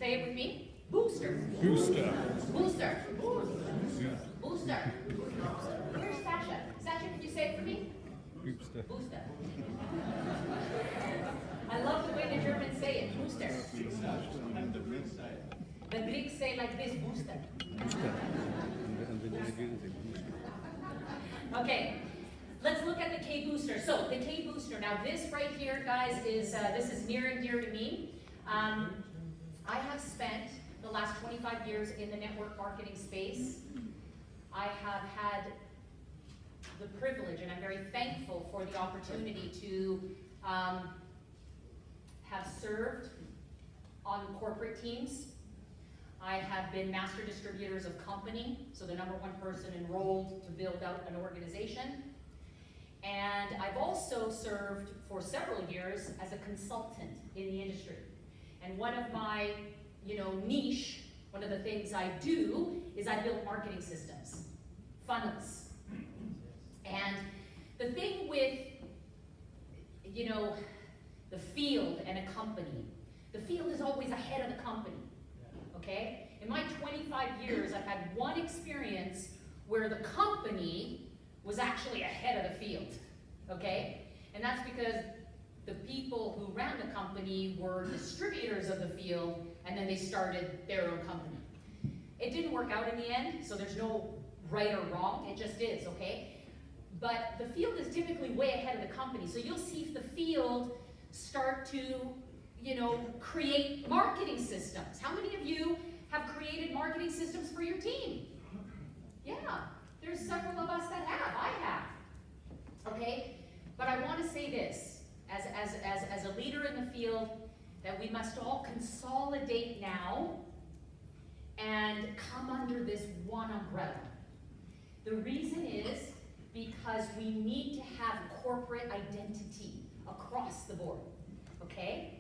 Say it with me. Booster. Booster. Booster. Yeah. Booster. Where's Sasha? Sasha, could you say it for me? Booster. Booster. I love the way the Germans say it. Booster. The Greeks say like this, booster. Booster. And the Nigerians say booster. Okay, let's look at the K booster. So the K booster. Now this right here, guys, is this is near and dear to me. I have spent the last 25 years in the network marketing space. I have had the privilege, and I'm very thankful for the opportunity to have served on corporate teams. I have been master distributors of company, so the number one person enrolled to build out an organization. And I've also served for several years as a consultant in the industry. And one of my, niche, one of the things I do is I build marketing systems, funnels. And the thing with, the field and a company, the field is always ahead of the company, okay? In my 25 years, I've had one experience where the company was actually ahead of the field, okay? And that's because the people who ran the company were distributors of the field, and then they started their own company. It didn't work out in the end, so there's no right or wrong, it just is, okay? But the field is typically way ahead of the company, so you'll see if the field start to, create marketing systems. How many of you have created marketing systems for your team? Yeah, there's several of us that have, I have, okay? But I want to say this, as a leader in the field, that we must all consolidate now and come under this one umbrella. The reason is because we need to have corporate identity across the board, okay?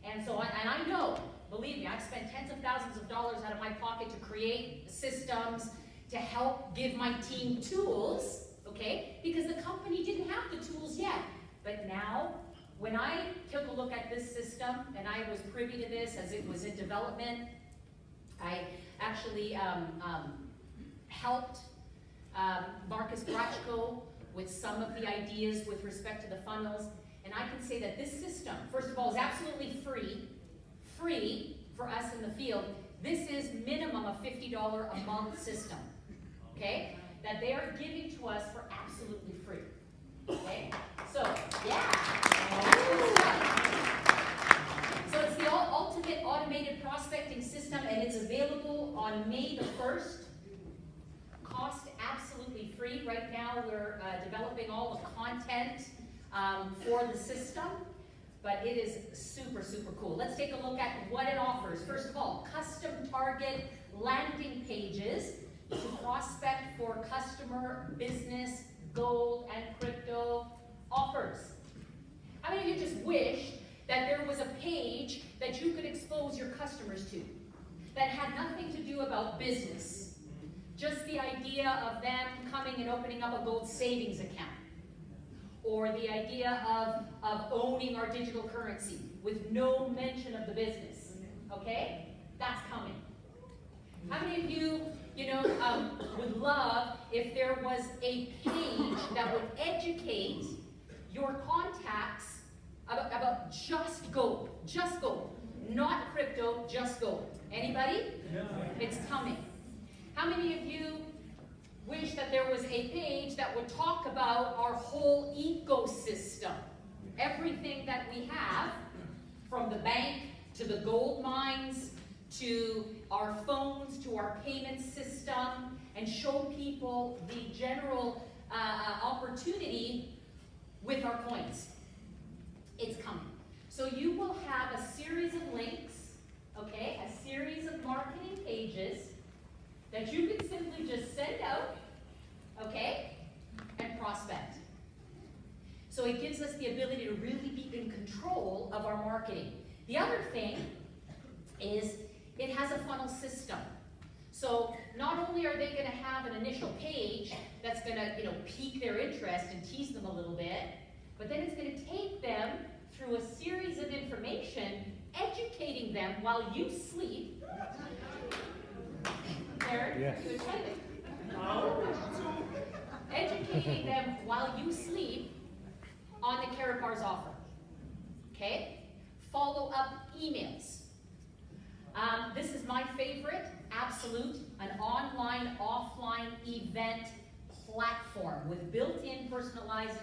And so, I know, believe me, I've spent tens of thousands of dollars out of my pocket to create systems to help give my team tools, okay? Because the company didn't have the tools yet. But now, when I took a look at this system, and I was privy to this as it was in development, I actually helped Marcus Brachko with some of the ideas with respect to the funnels. And I can say that this system, first of all, is absolutely free for us in the field. This is minimum a $50 a month system, okay? That they are giving to us for absolutely free, okay? So, yeah. So it's the ultimate automated prospecting system, and it's available on May the 1st. Cost absolutely free. Right now we're developing all the content for the system, but it is super, super cool. Let's take a look at what it offers. First of all, custom target landing pages to prospect for customer, business, gold, and crypto offers. How many of you just wish that there was a page that you could expose your customers to that had nothing to do about business? Just the idea of them coming and opening up a gold savings account, or the idea of owning our digital currency with no mention of the business, okay? That's coming. How many of you, would love if there was a page that would educate your contacts about just gold, not crypto, just gold? Anybody? Yeah. It's coming. How many of you wish that there was a page that would talk about our whole ecosystem? Everything that we have, from the bank to the gold mines, to our phones, to our payment system, and show people the general opportunity with our coins. It's coming. So you will have a series of links, okay, a series of marketing pages that you can simply just send out, okay, and prospect. So it gives us the ability to really be in control of our marketing. The other thing is it has a funnel system. So not only are they going to have an initial page that's going to, pique their interest and tease them a little bit, but then it's going to take them through a series of information, educating educating them while you sleep. There, Yes. good timing. Educating them while you sleep on the Karatbars offer. Okay? Follow-up emails. This is my favorite, Absolute, an online, offline event platform with built-in personalized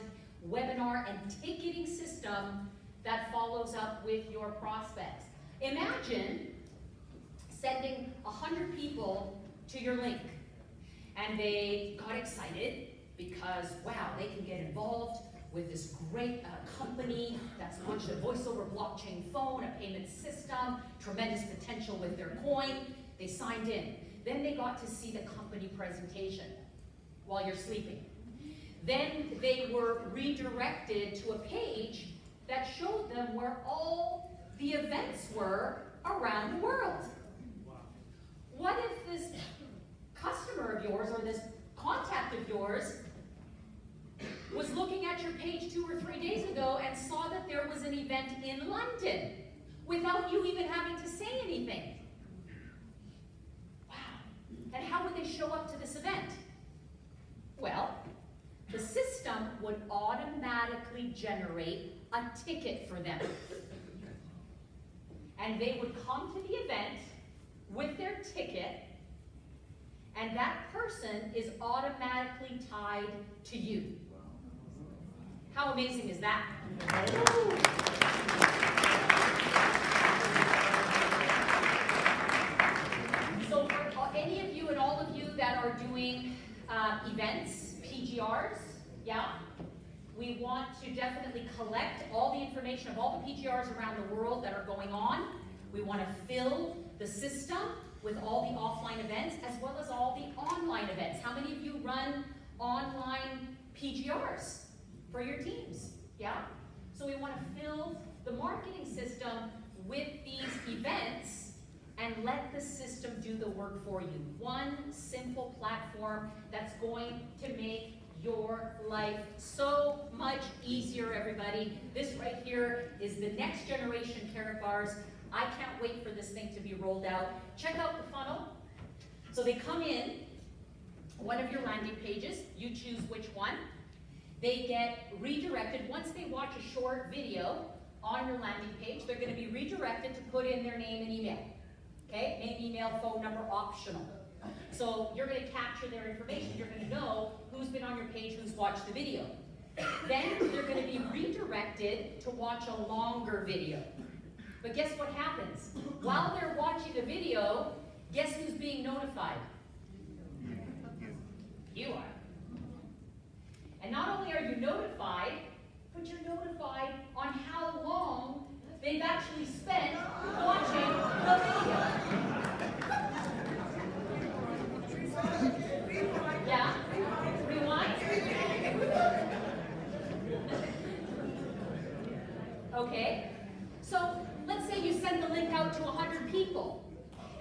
webinar and ticketing system that follows up with your prospects. Imagine sending 100 people to your link, and they got excited because, wow, they can get involved with this great company that's launched a voice over blockchain phone, a payment system, tremendous potential with their coin. They signed in. Then they got to see the company presentation while you're sleeping. Then they were redirected to a page that showed them where all the events were around the world. What if this customer of yours or this contact of yours was looking at your page 2 or 3 days ago and saw that there was an event in London without you even having to say anything? Wow. And how would they show up to this event? Well, the system would automatically generate a ticket for them. And they would come to the event with their ticket, and that person is automatically tied to you. How amazing is that? So for any of you and all of you that are doing events, PGRs, yeah, we want to definitely collect all the information of all the PGRs around the world that are going on. We want to fill the system with all the offline events as well as all the online events. How many of you run online PGRs for your teams? Yeah? So we want to fill the marketing system with these events and let the system do the work for you. One simple platform that's going to make your life so much easier, everybody. This right here is the next generation Karatbars. I can't wait for this thing to be rolled out. Check out the funnel. So they come in, one of your landing pages, you choose which one. They get redirected. Once they watch a short video on your landing page, they're going to be redirected to put in their name and email. Okay? Name, email, phone number, optional. So you're going to capture their information. You're going to know who's been on your page, who's watched the video. Then they're going to be redirected to watch a longer video. But guess what happens? While they're watching the video, guess who's being notified? You are. And not only are you notified, but you're notified on how long they've actually spent watching the video. Yeah? Rewind? Okay. So let's say you send the link out to 100 people,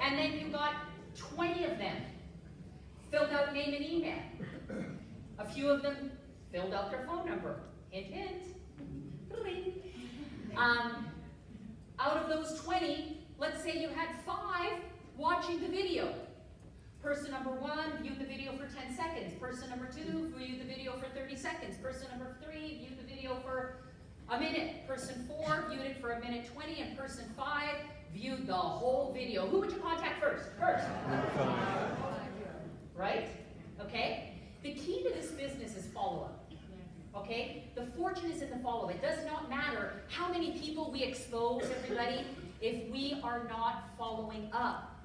and then you got 20 of them filled out name and email. A few of them filled out their phone number. Hint, hint. Out of those 20, let's say you had 5 watching the video. Person number 1 viewed the video for 10 seconds. Person number 2 viewed the video for 30 seconds. Person number 3 viewed the video for a minute. Person 4 viewed it for a minute 20, and person 5 viewed the whole video. Who would you contact first? Right? Okay? The key to this business is follow-up. Okay? The fortune is in the follow-up. It does not matter how many people we expose, everybody, if we are not following up.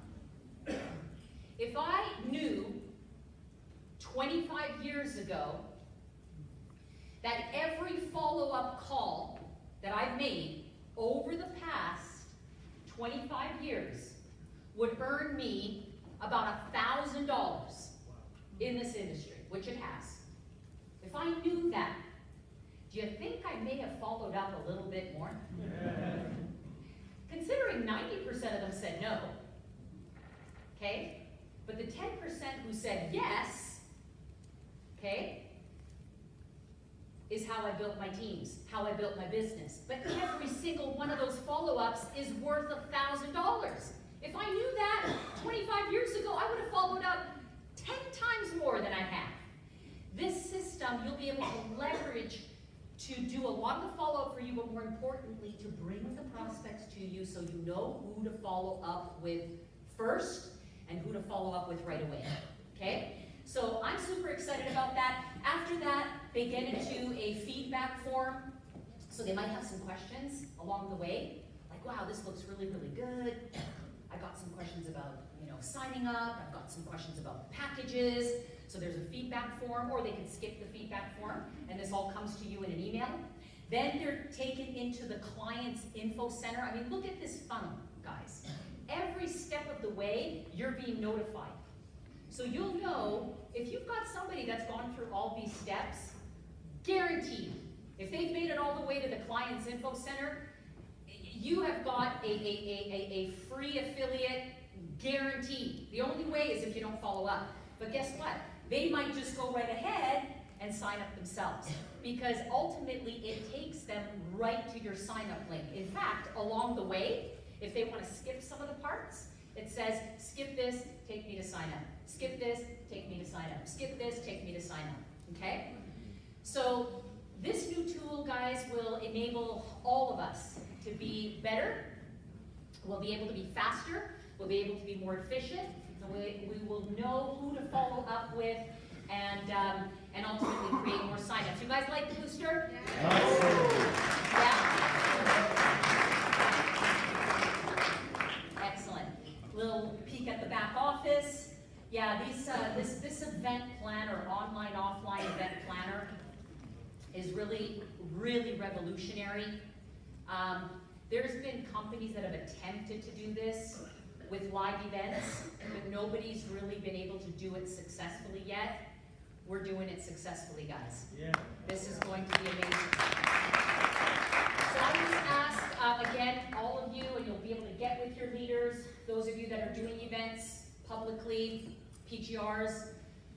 If I knew 25 years ago that every follow-up call that I've made over the past 25 years would earn me about $1,000 in this industry, which it has. If I knew that, do you think I may have followed up a little bit more? Yeah. Considering 90% of them said no, okay? But the 10% who said yes, okay, is how I built my teams, how I built my business. But every single one of those follow-ups is worth $1,000. If I knew that 25 years ago, I would have followed up 10 times more than I have. This system, you'll be able to leverage to do a lot of the follow-up for you, but more importantly, to bring the prospects to you so you know who to follow up with first and who to follow up with right away, okay? So I'm super excited about that. After that, they get into a feedback form. So they might have some questions along the way, like, wow, this looks really, really good. I got some questions about, signing up. I've got some questions about the packages. So there's a feedback form, or they can skip the feedback form, and this all comes to you in an email. Then they're taken into the client's info center. I mean, look at this funnel, guys. Every step of the way, you're being notified. So you'll know, if you've got somebody that's gone through all these steps, guaranteed, if they've made it all the way to the client's info center, you have got a free affiliate guaranteed. The only way is if you don't follow up. But guess what? They might just go right ahead and sign up themselves, because ultimately it takes them right to your sign up link. In fact, along the way, if they want to skip some of the parts, it says, skip this, take me to sign up. Skip this, take me to sign up. Skip this, take me to sign up, okay? So this new tool, guys, will enable all of us to be better. We'll be able to be faster. We'll be able to be more efficient. And we will know who to follow up with and ultimately create more signups. You guys like the booster? Yeah? Excellent. Little peek at the back office. Yeah, this event planner, online, offline event planner is really, really revolutionary. There's been companies that have attempted to do this with live events, but nobody's really been able to do it successfully yet. We're doing it successfully, guys. Yeah. This is going to be amazing. So I just ask, again, all of you, and you'll be able to get with your leaders, those of you that are doing events publicly, PGRs,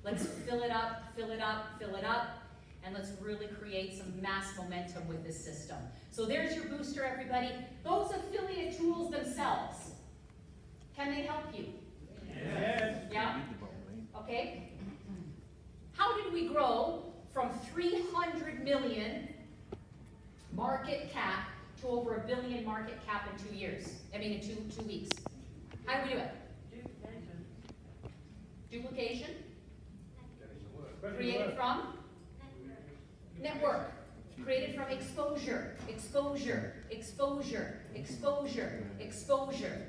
let's fill it up, fill it up, fill it up, and let's really create some mass momentum with this system. So there's your booster, everybody. Those affiliate tools themselves, can they help you? Yes. Yeah? Okay. How did we grow from 300 million market cap to over $1 billion market cap in 2 years? In two weeks. How do we do it? Duplication. Created from? Network. Created from exposure, exposure, exposure, exposure, exposure.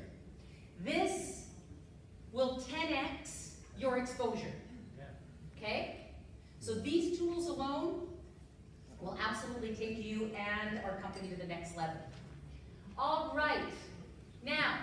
This will 10x your exposure. Okay? So these tools alone will absolutely take you and our company to the next level. All right. Now,